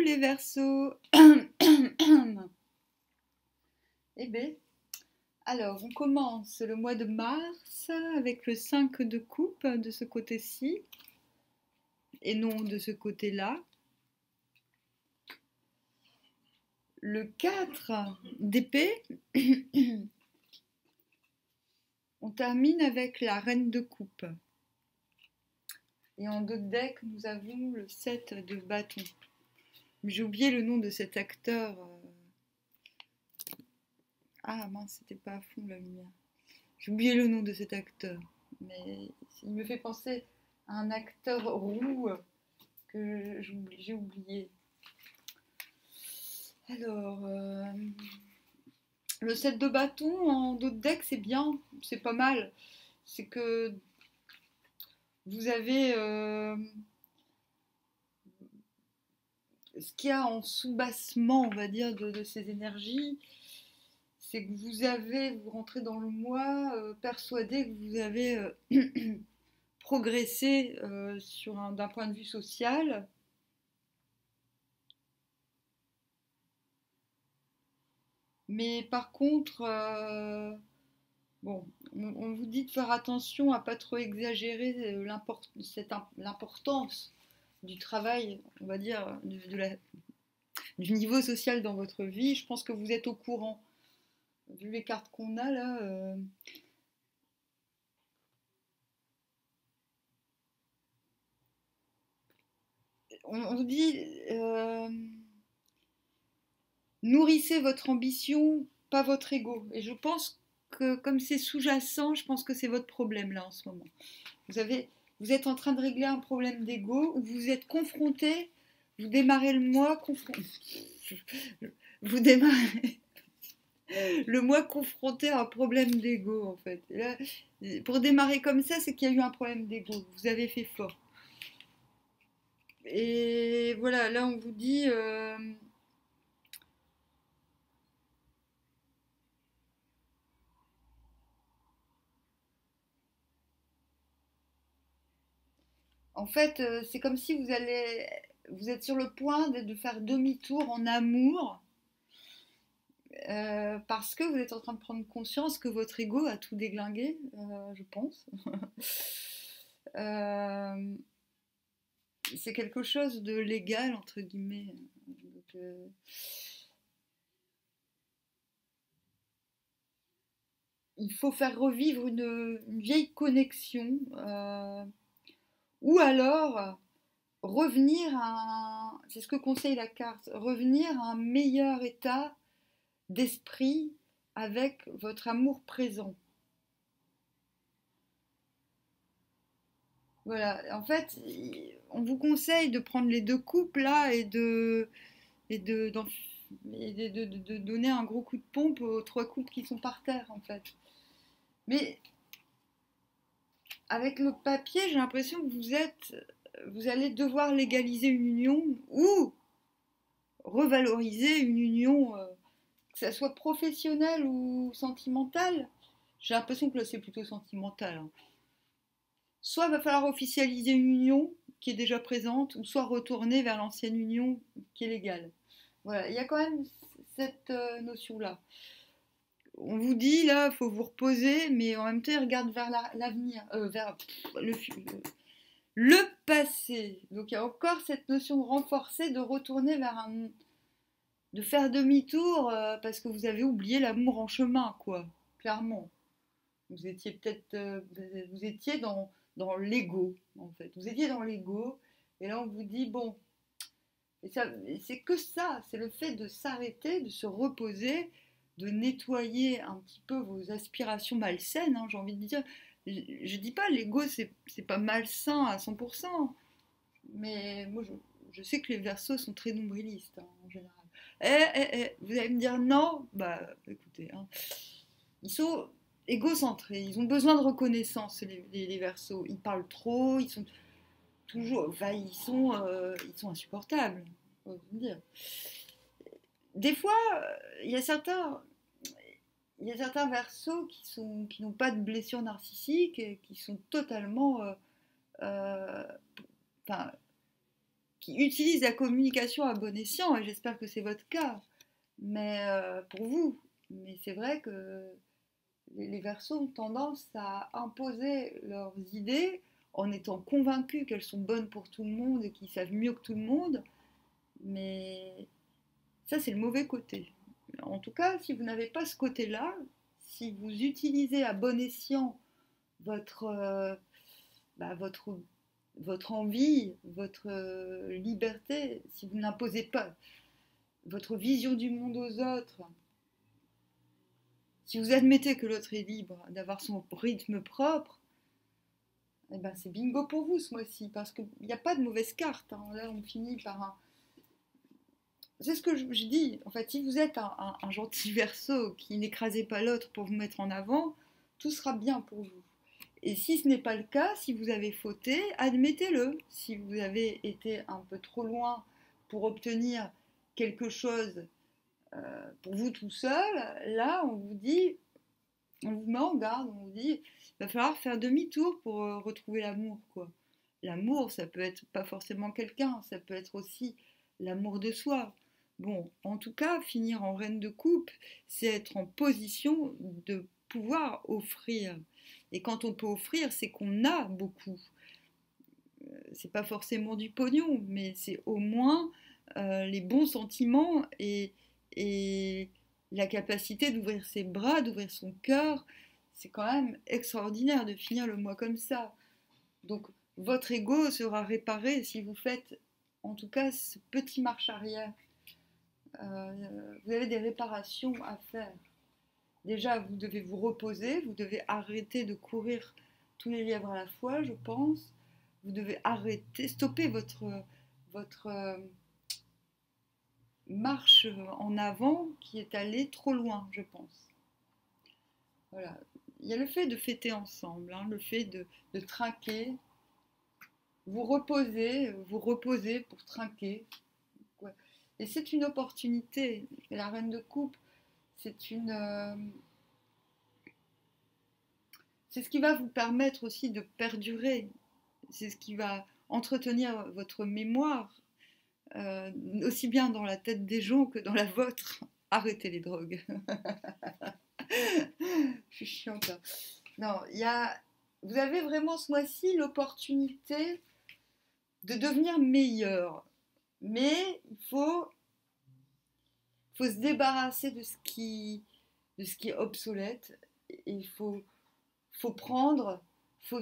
les Verseaux. Eh bien, alors on commence le mois de mars avec le 5 de coupe de ce côté-ci et non de ce côté-là. Le 4 d'épée, on termine avec la reine de coupe. Et en dos de deck, nous avons le 7 de bâton. J'ai oublié le nom de cet acteur. Ah mince, c'était pas à fond la lumière. J'ai oublié le nom de cet acteur. Mais il me fait penser à un acteur roux que j'ai oublié. Alors, le 7 de bâton en dos de deck, c'est bien, c'est pas mal. C'est que vous avez ce qu'il y a en sous-bassement, on va dire, de ces énergies, c'est que vous rentrez dans le mois persuadé que vous avez progressé d'un point de vue social. Mais par contre, bon, on vous dit de faire attention à ne pas trop exagérer l'importance du travail, on va dire, du niveau social dans votre vie. Je pense que vous êtes au courant. Vu les cartes qu'on a là, on vous dit nourrissez votre ambition, pas votre ego. Et je pense que comme c'est sous-jacent, je pense que c'est votre problème là en ce moment. Vous êtes en train de régler un problème d'ego où vous êtes confronté, vous démarrez le mois, vous démarrez le mois confronté à un problème d'ego en fait. Et là, pour démarrer comme ça, c'est qu'il y a eu un problème d'ego. Vous avez fait fort. Et voilà, là on vous dit en fait, c'est comme si vous êtes sur le point de faire demi-tour en amour parce que vous êtes en train de prendre conscience que votre ego a tout déglingué, je pense. Euh, c'est quelque chose de légal, entre guillemets. Donc, il faut faire revivre une vieille connexion ou alors revenir c'est ce que conseille la carte, revenir à un meilleur état d'esprit avec votre amour présent. Voilà, en fait, on vous conseille de prendre les deux coupes là et de donner un gros coup de pompe aux trois coupes qui sont par terre en fait. Mais avec le papier, j'ai l'impression que vous allez devoir légaliser une union ou revaloriser une union, que ça soit professionnelle ou sentimentale. J'ai l'impression que là c'est plutôt sentimental, hein. Soit il va falloir officialiser une union qui est déjà présente, ou soit retourner vers l'ancienne union qui est légale. Voilà, il y a quand même cette notion-là. On vous dit là, il faut vous reposer, mais en même temps, il regarde vers l'avenir, vers le, le passé. Donc il y a encore cette notion renforcée de retourner de faire demi-tour parce que vous avez oublié l'amour en chemin, quoi. Clairement. Vous étiez peut-être, vous étiez dans l'ego, en fait. Vous étiez dans l'ego, et là on vous dit bon, c'est que ça, c'est le fait de s'arrêter, de se reposer, de nettoyer un petit peu vos aspirations malsaines, hein, j'ai envie de dire. Je dis pas l'ego, c'est pas malsain à 100%, mais moi je sais que les Verseaux sont très nombrilistes hein, en général. Vous allez me dire non, bah écoutez, hein, ils sont égocentrés, ils ont besoin de reconnaissance, les Verseaux. Ils parlent trop, ils sont toujours, enfin, ils sont insupportables, faut dire. Des fois, il y a certains, il y a certains Verseaux qui n'ont pas de blessure narcissique et qui sont totalement, enfin, qui utilisent la communication à bon escient, et j'espère que c'est votre cas, mais pour vous. Mais c'est vrai que les Verseaux ont tendance à imposer leurs idées en étant convaincus qu'elles sont bonnes pour tout le monde et qu'ils savent mieux que tout le monde, mais ça c'est le mauvais côté. En tout cas, si vous n'avez pas ce côté-là, si vous utilisez à bon escient votre, bah, votre envie, votre liberté, si vous n'imposez pas votre vision du monde aux autres, si vous admettez que l'autre est libre d'avoir son rythme propre, eh ben c'est bingo pour vous ce mois-ci, parce qu'il n'y a pas de mauvaise carte. Hein. Là, on finit par un... C'est ce que je dis. En fait, si vous êtes un gentil Verseau qui n'écrasez pas l'autre pour vous mettre en avant, tout sera bien pour vous. Et si ce n'est pas le cas, si vous avez fauté, admettez-le. Si vous avez été un peu trop loin pour obtenir quelque chose pour vous tout seul, là, on vous dit, on vous met en garde, on vous dit, il va falloir faire demi-tour pour retrouver l'amour, quoi. L'amour, ça peut être pas forcément quelqu'un, ça peut être aussi l'amour de soi. Bon, en tout cas, finir en reine de coupe, c'est être en position de pouvoir offrir. Et quand on peut offrir, c'est qu'on a beaucoup. C'est pas forcément du pognon, mais c'est au moins les bons sentiments et la capacité d'ouvrir ses bras, d'ouvrir son cœur. C'est quand même extraordinaire de finir le mois comme ça. Donc votre ego sera réparé si vous faites en tout cas ce petit marche arrière. Vous avez des réparations à faire. Déjà, vous devez vous reposer, vous devez arrêter de courir tous les lièvres à la fois, je pense. Vous devez arrêter, stopper votre marche en avant qui est allée trop loin, je pense. Voilà. Il y a le fait de fêter ensemble, hein, le fait de trinquer, vous reposer pour trinquer. Ouais. Et c'est une opportunité. Et la reine de coupe, c'est c'est ce qui va vous permettre aussi de perdurer. C'est ce qui va entretenir votre mémoire, aussi bien dans la tête des gens que dans la vôtre. Arrêtez les drogues. Je suis chiante. Hein. Non, vous avez vraiment ce mois-ci l'opportunité de devenir meilleur. Mais il faut se débarrasser de ce qui est obsolète. Et il faut prendre,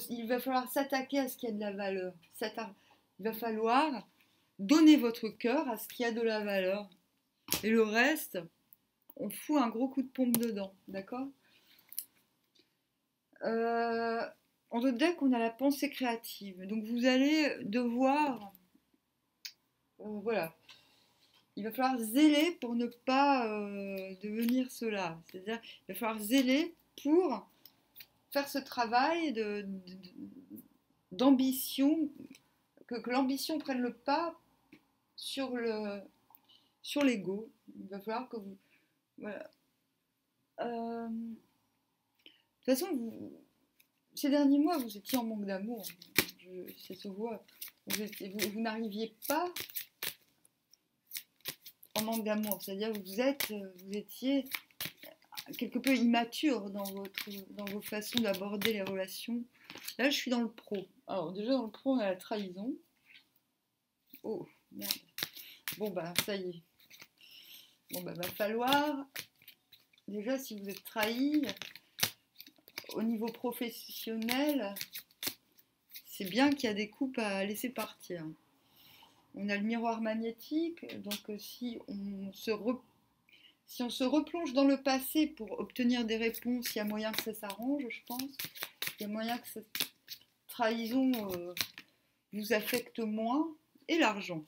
il va falloir s'attaquer à ce qui a de la valeur. Il va falloir donner votre cœur à ce qui a de la valeur. Et le reste, on fout un gros coup de pompe dedans, d'accord En d'autres deck, on a la pensée créative. Donc vous allez devoir... voilà. Il va falloir zéler pour ne pas devenir cela. C'est-à-dire, il va falloir zéler pour faire ce travail d'ambition, que l'ambition prenne le pas sur l'ego. Il va falloir que vous... Voilà. De toute façon, ces derniers mois, vous étiez en manque d'amour. Ça se voit. Vous n'arriviez pas en manque d'amour. C'est-à-dire que vous étiez quelque peu immature dans vos façons d'aborder les relations. Là, je suis dans le pro. Alors, déjà, dans le pro, on a la trahison. Oh, merde. Bon, bah, ça y est. Bon, bah, va falloir... Déjà, si vous êtes trahi, au niveau professionnel, c'est bien qu'il y a des coupes à laisser partir. On a le miroir magnétique, donc si on se replonge dans le passé pour obtenir des réponses, il y a moyen que ça s'arrange, je pense. Il y a moyen que cette trahison vous affecte moins. Et l'argent.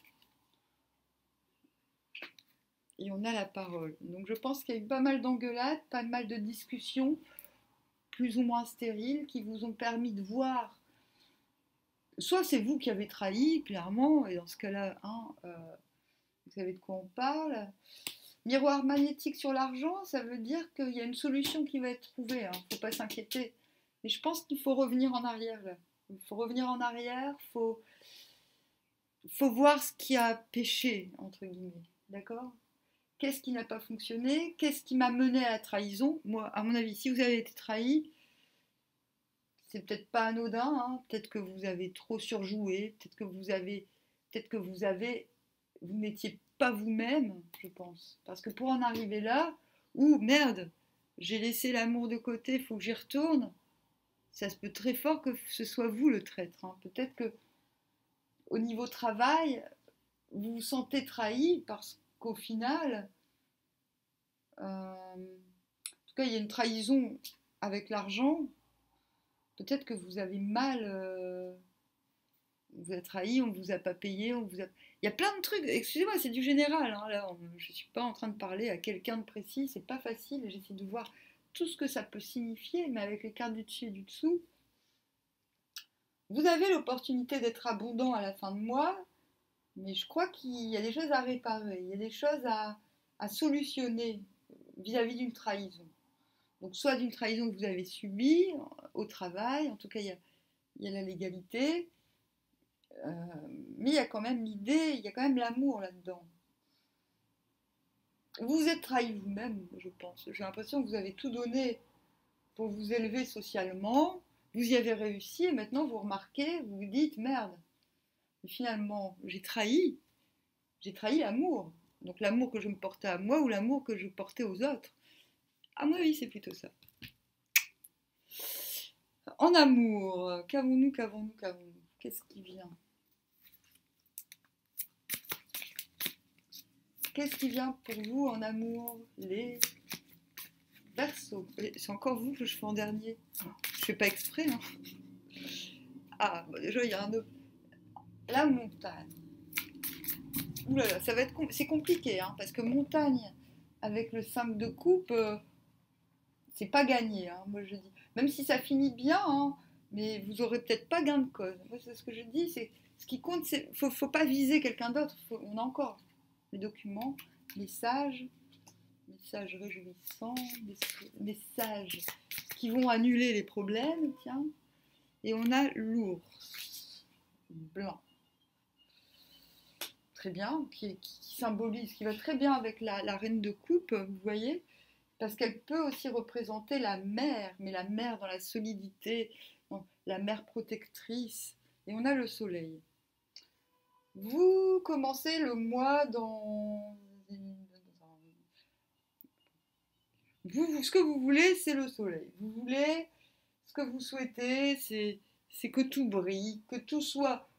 Et on a la parole. Donc je pense qu'il y a eu pas mal d'engueulades, pas mal de discussions, plus ou moins stériles, qui vous ont permis de voir. Soit c'est vous qui avez trahi, clairement, et dans ce cas-là, vous savez de quoi on parle. Miroir magnétique sur l'argent, ça veut dire qu'il y a une solution qui va être trouvée. Hein. Faut pas s'inquiéter. Mais je pense qu'il faut revenir en arrière là. Il faut revenir en arrière. faut voir ce qui a péché, entre guillemets. D'accord? Qu'est-ce qui n'a pas fonctionné? Qu'est-ce qui m'a mené à la trahison? Moi, à mon avis, si vous avez été trahi, c'est peut-être pas anodin, hein. Peut-être que vous avez trop surjoué, vous n'étiez pas vous-même, je pense. Parce que pour en arriver là, ou merde, j'ai laissé l'amour de côté, il faut que j'y retourne, ça se peut très fort que ce soit vous le traître, hein. Peut-être que au niveau travail, vous vous sentez trahi parce qu'au final, en tout cas, il y a une trahison avec l'argent. Peut-être que vous avez mal, on vous a trahi, on ne vous a pas payé, il y a plein de trucs. Excusez-moi, c'est du général, hein, là, je ne suis pas en train de parler à quelqu'un de précis, c'est pas facile. J'essaie de voir tout ce que ça peut signifier, mais avec les cartes du dessus et du dessous. Vous avez l'opportunité d'être abondant à la fin de mois, mais je crois qu'il y a des choses à réparer, il y a des choses à solutionner vis-à-vis d'une trahison. Donc soit d'une trahison que vous avez subie au travail, en tout cas il y a la légalité, mais il y a quand même l'idée, il y a quand même l'amour là-dedans. Vous vous êtes trahi vous-même, je pense. J'ai l'impression que vous avez tout donné pour vous élever socialement, vous y avez réussi et maintenant vous remarquez, vous vous dites merde, finalement j'ai trahi l'amour. Donc l'amour que je me portais à moi ou l'amour que je portais aux autres. À mon avis, c'est plutôt ça. En amour, qu'avons-nous? Qu'est-ce qui vient? Qu'est-ce qui vient pour vous en amour? Les Verseaux. C'est encore vous que je fais en dernier. Je fais pas exprès. Hein. Ah, déjà, il y a un autre. La montagne. Ouh là là, ça va être c'est compliqué, hein, parce que montagne avec le 5 de coupe, c'est pas gagné, hein, moi je dis. Même si ça finit bien, hein, mais vous aurez peut-être pas gain de cause. Moi, c'est ce que je dis, c'est ce qui compte, c'est faut pas viser quelqu'un d'autre. On a encore les documents, les sages, messages réjouissants, des messages qui vont annuler les problèmes, tiens. Et on a l'ours blanc. Très bien, qui symbolise, qui va très bien avec la reine de coupe, vous voyez, parce qu'elle peut aussi représenter la mère, mais la mère dans la solidité, la mère protectrice. Et on a le soleil. Vous commencez le mois dans... Vous, ce que vous voulez, c'est le soleil. Vous voulez, ce que vous souhaitez, c'est que tout brille, que tout soit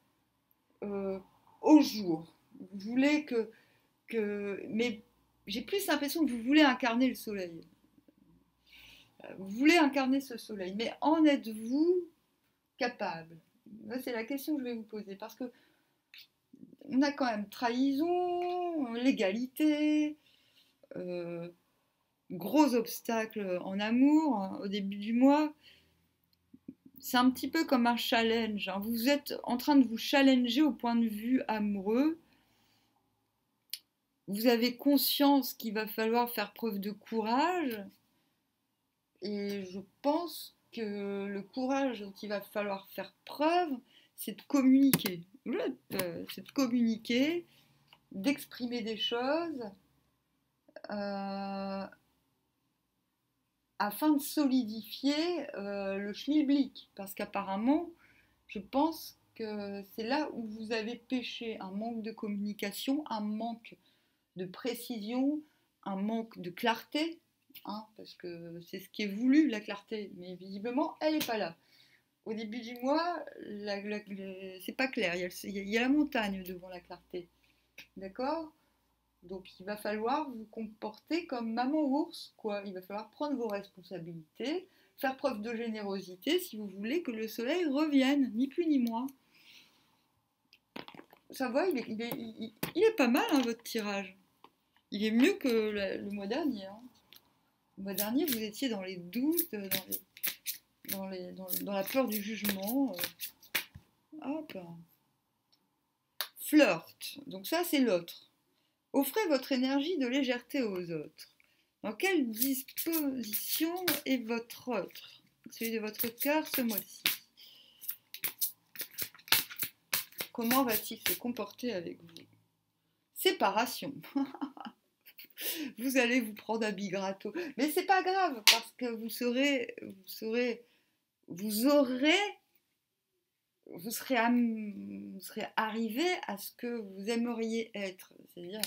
au jour. Vous voulez mais j'ai plus l'impression que vous voulez incarner le soleil. Vous voulez incarner ce soleil, mais en êtes-vous capable? C'est la question que je vais vous poser, parce que on a quand même trahison, l'égalité, gros obstacles en amour, hein, au début du mois. C'est un petit peu comme un challenge, hein. Vous êtes en train de vous challenger au point de vue amoureux. Vous avez conscience qu'il va falloir faire preuve de courage. Et je pense que le courage dont il va falloir faire preuve, c'est de communiquer. C'est de communiquer, d'exprimer des choses afin de solidifier le schmilblick. Parce qu'apparemment, je pense que c'est là où vous avez péché, un manque de communication, un manque de précision, un manque de clarté, hein, parce que c'est ce qui est voulu, la clarté, mais visiblement, elle n'est pas là. Au début du mois, c'est pas clair, il y a la montagne devant la clarté, d'accord? Donc il va falloir vous comporter comme maman ours, quoi. Il va falloir prendre vos responsabilités, faire preuve de générosité si vous voulez que le soleil revienne, ni plus ni moins. Ça va, il est pas mal, hein, votre tirage. Il est mieux que le mois dernier. Hein. Le mois dernier, vous étiez dans les doutes, dans la peur du jugement. Hop. Flirt. Donc ça, c'est l'autre. Offrez votre énergie de légèreté aux autres. Dans quelle disposition est votre autre? Celui de votre cœur ce mois-ci. comment va-t-il se comporter avec vous? Séparation. Vous allez vous prendre un bigrato. Mais c'est pas grave, parce que vous serez arrivé à ce que vous aimeriez être. C'est-à-dire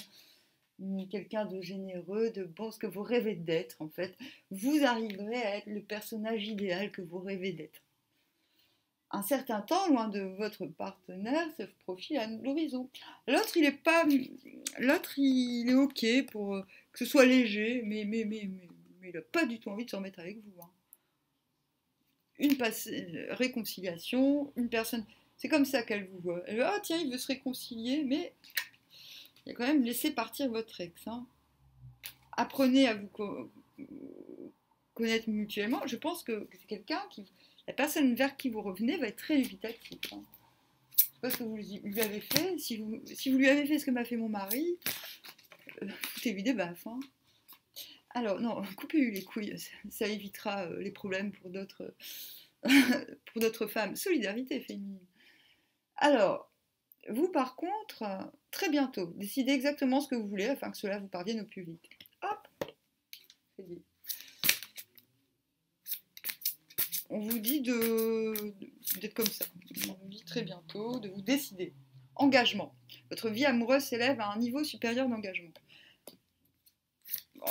quelqu'un de généreux, de bon, ce que vous rêvez d'être, en fait. Vous arriverez à être le personnage idéal que vous rêvez d'être. Un certain temps, loin de votre partenaire, se profile à l'horizon. L'autre, il est ok pour que ce soit léger, mais il n'a pas du tout envie de se remettre avec vous. Hein. Réconciliation, une personne, c'est comme ça qu'elle vous voit. Elle veut, ah tiens, il veut se réconcilier, mais il a quand même laissé partir votre ex. Hein. Apprenez à vous connaître mutuellement. Je pense que c'est quelqu'un qui... La personne vers qui vous revenez va être très dubitative. Hein. Je ne sais pas ce que vous lui avez fait. Si vous lui avez fait ce que m'a fait mon mari, foutez-lui des baffes. Hein. Alors, non, coupez-lui les couilles. Ça évitera les problèmes pour d'autres femmes. Solidarité féminine. Alors, vous, par contre, très bientôt, décidez exactement ce que vous voulez afin que cela vous parvienne au plus vite. Hop, c'est dit. On vous dit d'être comme ça. On vous dit très bientôt de vous décider. Engagement. Votre vie amoureuse s'élève à un niveau supérieur d'engagement.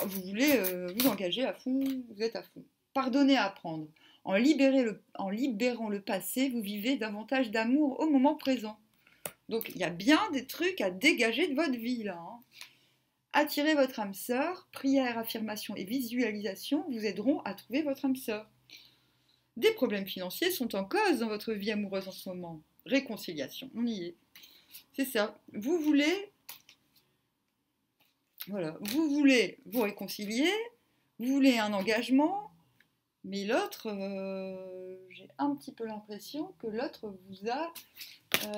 Vous voulez vous engager à fond, vous êtes à fond. Pardonnez à apprendre. En libérant le passé, vous vivez davantage d'amour au moment présent. Donc il y a bien des trucs à dégager de votre vie là. Hein. Attirez votre âme sœur, prière, affirmation et visualisation vous aideront à trouver votre âme sœur. Des problèmes financiers sont en cause dans votre vie amoureuse en ce moment. Réconciliation, on y est. C'est ça. Vous voulez vous réconcilier, vous voulez un engagement, mais l'autre, j'ai un petit peu l'impression que l'autre vous a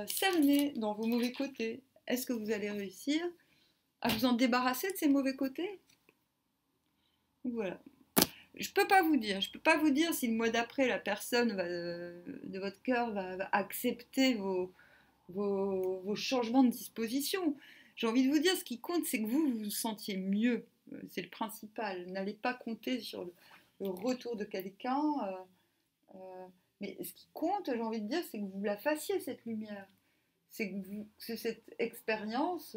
cerné dans vos mauvais côtés. Est-ce que vous allez réussir à vous en débarrasser de ces mauvais côtés? Voilà. Je peux pas vous dire si le mois d'après la personne de votre cœur va accepter vos changements de disposition. J'ai envie de vous dire, ce qui compte, c'est que vous vous sentiez mieux. C'est le principal. N'allez pas compter sur le retour de quelqu'un. Mais ce qui compte, j'ai envie de dire, c'est que vous la fassiez, cette lumière. C'est que cette expérience,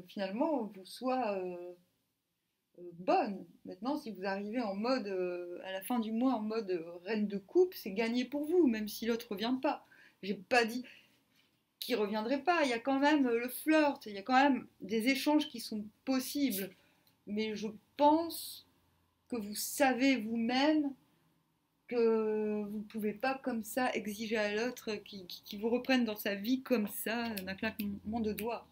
finalement, vous soit... bonne. Maintenant, si vous arrivez en mode, à la fin du mois, en mode reine de coupe, c'est gagné pour vous, même si l'autre ne revient pas. J'ai pas dit qu'il ne reviendrait pas, il y a quand même le flirt, il y a quand même des échanges qui sont possibles. Mais je pense que vous savez vous-même que vous ne pouvez pas comme ça exiger à l'autre qui vous reprenne dans sa vie comme ça, d'un claquement de doigts.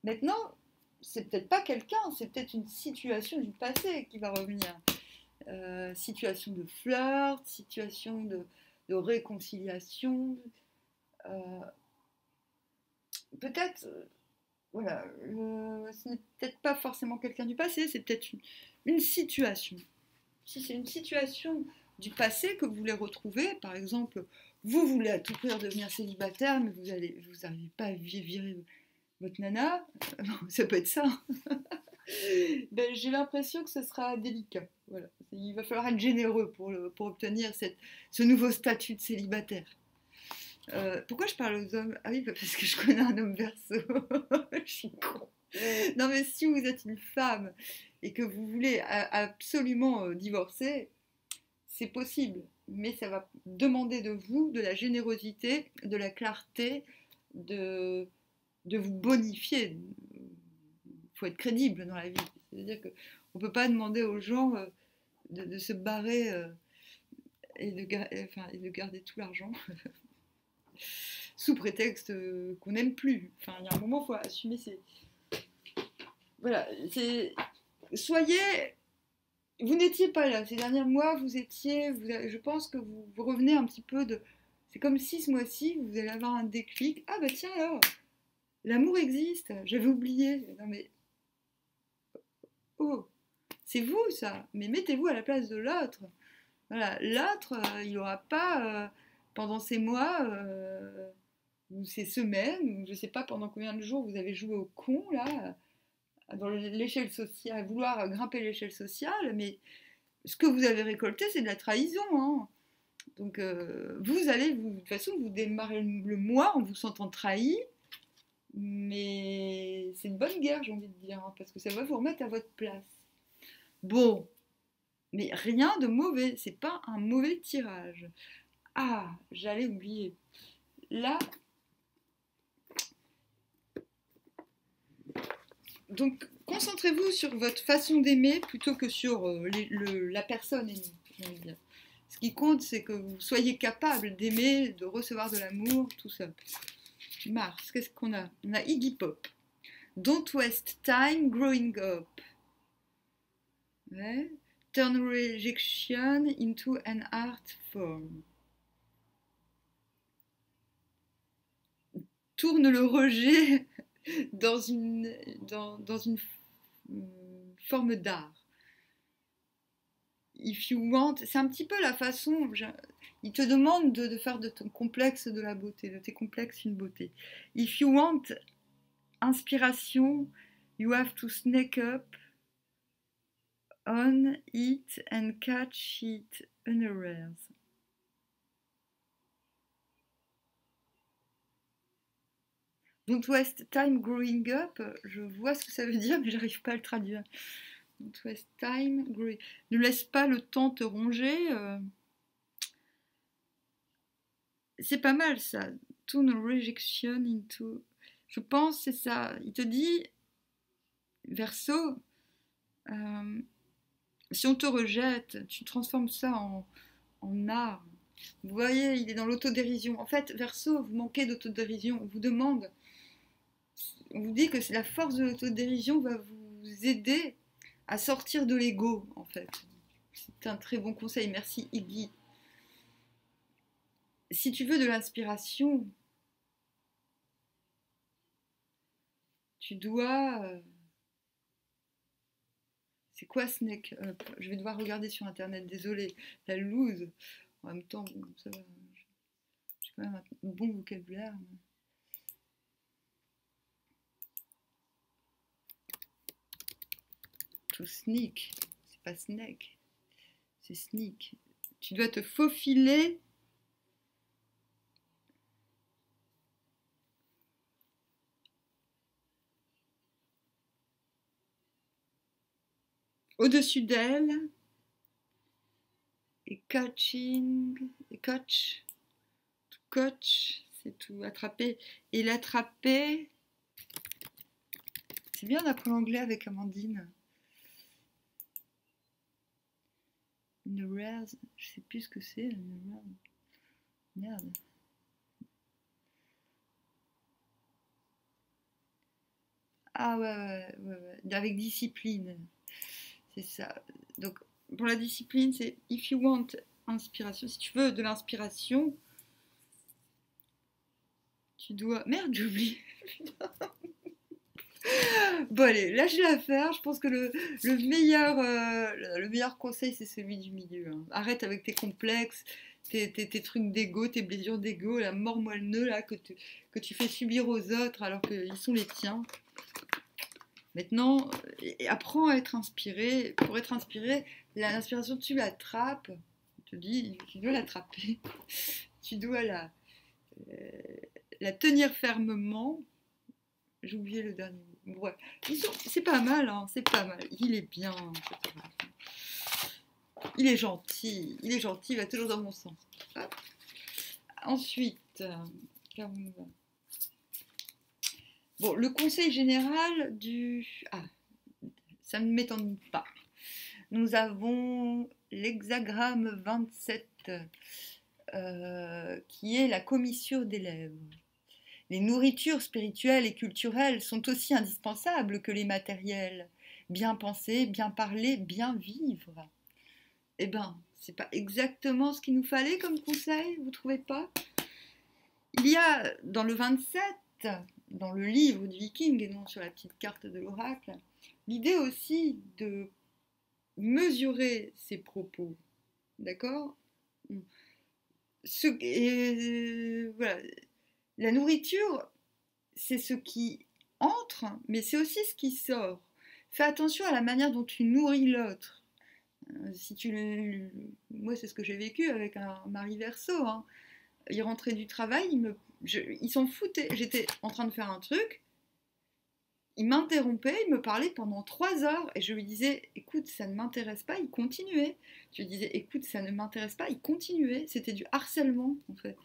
Maintenant, c'est peut-être pas quelqu'un, c'est peut-être une situation du passé qui va revenir. Situation de flirt, situation de réconciliation. Peut-être, voilà, ce n'est peut-être pas forcément quelqu'un du passé, c'est peut-être une situation. Si c'est une situation du passé que vous voulez retrouver, par exemple, vous voulez à tout prix devenir célibataire, mais vous n'arrivez pas à virer votre nana, ça peut être ça. Ben, j'ai l'impression que ce sera délicat. Voilà. Il va falloir être généreux pour obtenir ce nouveau statut de célibataire. Pourquoi je parle aux hommes? Ah oui, parce que je connais un homme Verseau. Je suis con. Non mais si vous êtes une femme et que vous voulez absolument divorcer, c'est possible. Mais ça va demander de vous de la générosité, de la clarté, de vous bonifier. Il faut être crédible dans la vie. C'est-à-dire qu'on ne peut pas demander aux gens de se barrer et de garder tout l'argent sous prétexte qu'on n'aime plus. Enfin, il y a un moment, il faut assumer ses... Voilà, soyez... Vous n'étiez pas là. Ces derniers mois, je pense que vous revenez un petit peu de... C'est comme si ce mois-ci, vous allez avoir un déclic. Ah bah tiens alors, l'amour existe. J'avais oublié. Non mais... Oh, c'est vous ça. Mais mettez-vous à la place de l'autre. Voilà, l'autre, il n'aura pas, pendant ces mois... ou ces semaines, ou je ne sais pas pendant combien de jours vous avez joué au con, là, dans l'échelle sociale, à vouloir grimper l'échelle sociale, mais ce que vous avez récolté, c'est de la trahison, hein. Donc, vous allez, de toute façon, vous démarrez le mois en vous sentant trahi, mais c'est une bonne guerre, j'ai envie de dire, hein, parce que ça va vous remettre à votre place. Bon, mais rien de mauvais, c'est pas un mauvais tirage. Ah, j'allais oublier. Là, donc concentrez-vous sur votre façon d'aimer plutôt que sur la personne aimée, j'ai envie de dire. Ce qui compte, c'est que vous soyez capable d'aimer, de recevoir de l'amour, tout ça. Mars, qu'est-ce qu'on a? On a Iggy Pop. Don't waste time growing up. Ouais. Turn rejection into an art form. Tourne le rejet dans une forme d'art. If you want, c'est un petit peu la façon. Il te demande de faire de ton complexe de la beauté, de tes complexes une beauté. If you want inspiration, you have to sneak up on it and catch it unawares. Don't waste time growing up, je vois ce que ça veut dire, mais j'arrive pas à le traduire. Don't waste time growing. Ne laisse pas le temps te ronger. C'est pas mal ça. Turn rejection into. Je pense c'est ça. Il te dit, Verseau, si on te rejette, tu transformes ça en art. Vous voyez, il est dans l'autodérision. En fait, Verseau, vous manquez d'autodérision. On vous demande, on vous dit que la force de l'autodérision va vous aider à sortir de l'ego, en fait. C'est un très bon conseil. Merci, Iggy. Si tu veux de l'inspiration, tu dois... c'est quoi Snake Up? Je vais devoir regarder sur internet, désolé, la loose. En même temps, bon, ça va. J'ai quand même un bon vocabulaire. To sneak, c'est pas snake, c'est sneak. Tu dois te faufiler. Au-dessus d'elle et catching, et coach, c'est tout, attraper. Et l'attraper, c'est bien d'apprendre l'anglais avec Amandine. Une rare, je sais plus ce que c'est, une rare. Merde. Ah ouais, avec discipline, c'est ça. Donc pour la discipline, c'est if you want inspiration, si tu veux de l'inspiration, tu dois... Merde, j'oublie. Bon allez, lâchez l'affaire, je pense que le meilleur conseil c'est celui du milieu, hein. Arrête avec tes complexes, tes trucs d'ego, tes blessures d'ego, la mort moelle-neu là que tu fais subir aux autres alors qu'ils sont les tiens. Maintenant, apprends à être inspiré. Pour être inspiré, l'inspiration tu l'attrapes, je te dis, tu dois l'attraper, tu dois la tenir fermement. J'ai oublié le dernier mot. Ouais. C'est pas mal, hein, c'est pas mal. Il est bien. Il est gentil, il va toujours dans mon sens. Hop. Ensuite, bon, le conseil général du... Ah, ça ne m'étonne pas. Nous avons l'hexagramme 27, qui est la commissure des lèvres. Les nourritures spirituelles et culturelles sont aussi indispensables que les matériels. Bien penser, bien parler, bien vivre. Eh ben, c'est pas exactement ce qu'il nous fallait comme conseil, vous trouvez pas? Il y a dans le 27, dans le livre du Viking et non sur la petite carte de l'oracle, l'idée aussi de mesurer ses propos. D'accord? Voilà. La nourriture, c'est ce qui entre, mais c'est aussi ce qui sort. Fais attention à la manière dont tu nourris l'autre. Si tu... Moi, c'est ce que j'ai vécu avec un mari Verseau. Hein. Il rentrait du travail, il s'en foutait. J'étais en train de faire un truc, il m'interrompait, il me parlait pendant 3 heures et je lui disais écoute, ça ne m'intéresse pas, il continuait. Je lui disais écoute, ça ne m'intéresse pas, il continuait. C'était du harcèlement en fait.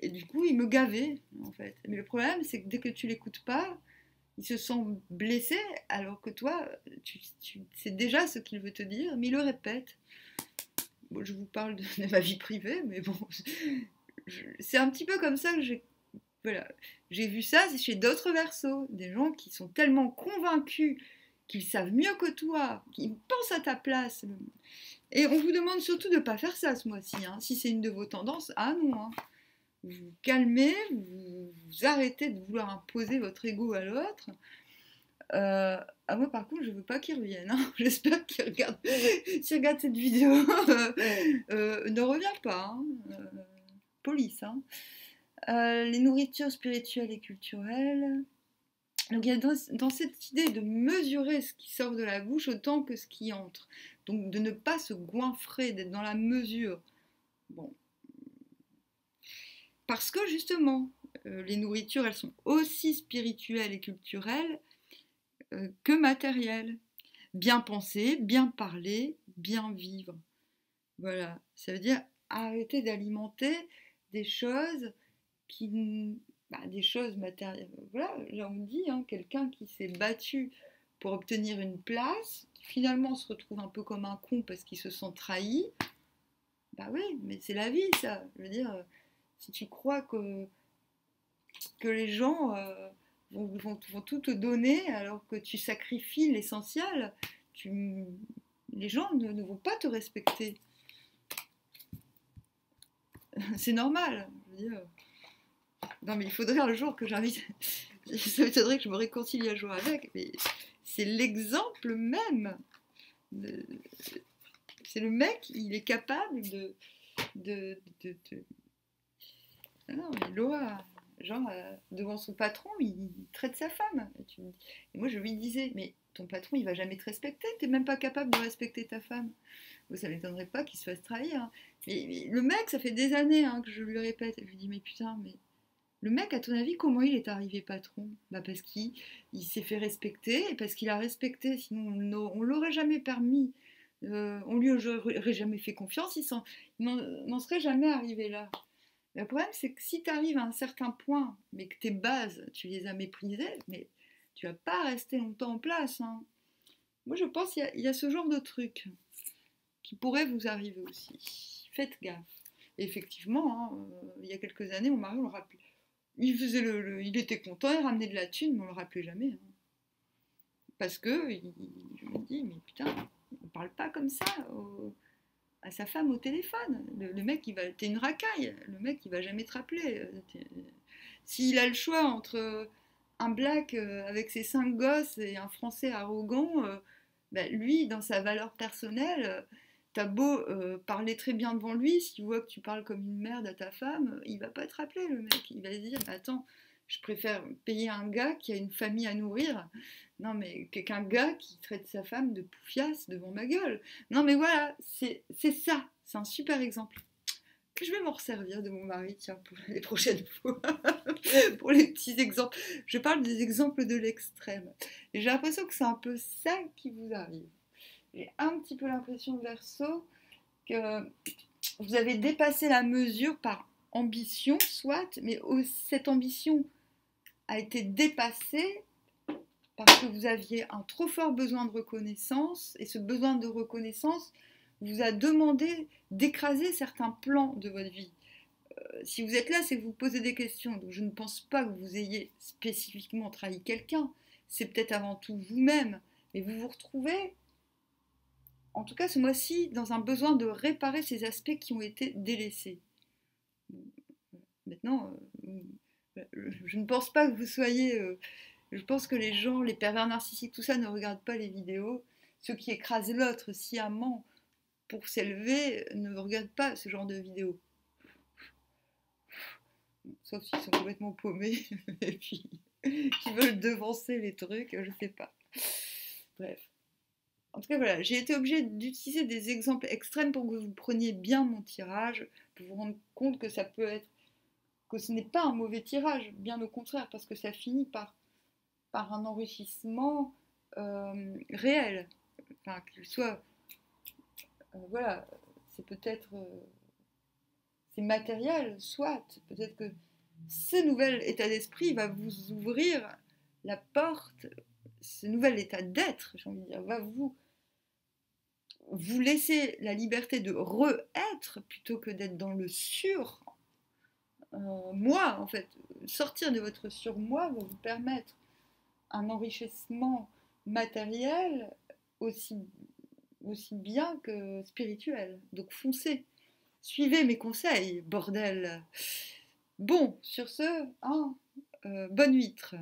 Et du coup, il me gavait en fait. Mais le problème, c'est que dès que tu l'écoutes pas, il se sent blessé alors que toi, tu sais déjà ce qu'il veut te dire, mais il le répète. Bon, je vous parle de ma vie privée, mais bon, c'est un petit peu comme ça que voilà. J'ai vu ça chez d'autres Verseaux, des gens qui sont tellement convaincus qu'ils savent mieux que toi, qu'ils pensent à ta place. Et on vous demande surtout de ne pas faire ça ce mois-ci. Hein. Si c'est une de vos tendances, ah non. Hein. Vous vous calmez, vous arrêtez de vouloir imposer votre ego à l'autre. Moi par contre je veux pas qu'il revienne. Hein. J'espère qu'il regarde, s'il regarde cette vidéo, ne reviens pas. Hein. Police. Hein. Les nourritures spirituelles et culturelles. Donc il y a dans cette idée de mesurer ce qui sort de la bouche autant que ce qui entre. Donc de ne pas se goinfrer, d'être dans la mesure. Bon. Parce que justement, les nourritures, elles sont aussi spirituelles et culturelles que matérielles. Bien penser, bien parler, bien vivre. Voilà, ça veut dire arrêter d'alimenter des choses des choses matérielles. Voilà, là on dit, hein, quelqu'un qui s'est battu pour obtenir une place, qui finalement se retrouve un peu comme un con parce qu'il se sent trahi. Bah oui, mais c'est la vie ça. Je veux dire, si tu crois que les gens vont tout te donner alors que tu sacrifies l'essentiel, les gens ne vont pas te respecter. C'est normal. Je veux dire, non mais il faudrait un jour que j'invite, ça m'étonnerait que je me réconcilie un jour avec, mais c'est l'exemple même. C'est le mec, il est capable de... Non, mais Laura, genre, devant son patron, il traite sa femme. Et moi, je lui disais, mais ton patron, il va jamais te respecter. T'es même pas capable de respecter ta femme. Ça m'étonnerait pas qu'il se fasse trahir. Hein. Mais le mec, ça fait des années hein, que je lui répète. Et je lui dis, mais putain, mais le mec, à ton avis, comment il est arrivé patron? Bah parce qu'il s'est fait respecter et parce qu'il a respecté. Sinon, on l'aurait jamais permis. On lui aurait jamais fait confiance. Il n'en serait jamais arrivé là. Le problème, c'est que si tu arrives à un certain point, mais que tes bases, tu les as méprisées, mais tu vas pas rester longtemps en place. Hein. Moi, je pense qu'il y a ce genre de truc qui pourrait vous arriver aussi. Faites gaffe. Et effectivement, hein, il y a quelques années, mon mari, on le rappelait. Il était content, il ramenait de la thune, mais on le rappelait jamais. Hein. Parce que, je me dis, mais putain, on parle pas comme ça à sa femme au téléphone. Le mec, t'es une racaille. Le mec, il va jamais te rappeler. S'il a le choix entre un black avec ses 5 gosses et un français arrogant, lui, dans sa valeur personnelle, t'as beau parler très bien devant lui, s'il voit que tu parles comme une merde à ta femme, il va pas te rappeler, le mec. Il va se dire, attends, je préfère payer un gars qui a une famille à nourrir. Non, mais qu'un gars qui traite sa femme de poufiasse devant ma gueule. Non, mais voilà, c'est ça. C'est un super exemple. Je vais m'en resservir de mon mari, tiens, pour les prochaines fois. Pour les petits exemples. Je parle des exemples de l'extrême. Et j'ai l'impression que c'est un peu ça qui vous arrive. J'ai un petit peu l'impression, Verseau, que vous avez dépassé la mesure par ambition, soit, mais cette ambition a été dépassée parce que vous aviez un trop fort besoin de reconnaissance, et ce besoin de reconnaissance vous a demandé d'écraser certains plans de votre vie. Si vous êtes là, c'est que vous posez des questions. Donc je ne pense pas que vous ayez spécifiquement trahi quelqu'un. C'est peut-être avant tout vous-même. Mais vous vous retrouvez, en tout cas ce mois-ci, dans un besoin de réparer ces aspects qui ont été délaissés. Maintenant, je ne pense pas que vous soyez... je pense que les gens, les pervers narcissiques, tout ça, ne regardent pas les vidéos. Ceux qui écrasent l'autre sciemment pour s'élever ne regardent pas ce genre de vidéos. sauf s'ils sont complètement paumés et puis qui veulent devancer les trucs, je sais pas. Bref. En tout cas, voilà, j'ai été obligée d'utiliser des exemples extrêmes pour que vous preniez bien mon tirage, pour vous rendre compte que ça peut être, que ce n'est pas un mauvais tirage, bien au contraire, parce que ça finit par un enrichissement réel. Enfin, qu'il soit, voilà, c'est peut-être, c'est matériel, soit, peut-être que ce nouvel état d'esprit va vous ouvrir la porte, ce nouvel état d'être, j'ai envie de dire, va vous laisser la liberté de re-être plutôt que d'être dans le sur. Moi, en fait, sortir de votre surmoi va vous permettre un enrichissement matériel aussi, aussi bien que spirituel. Donc foncez, suivez mes conseils, bordel. Bon, sur ce, hein, bonne huître.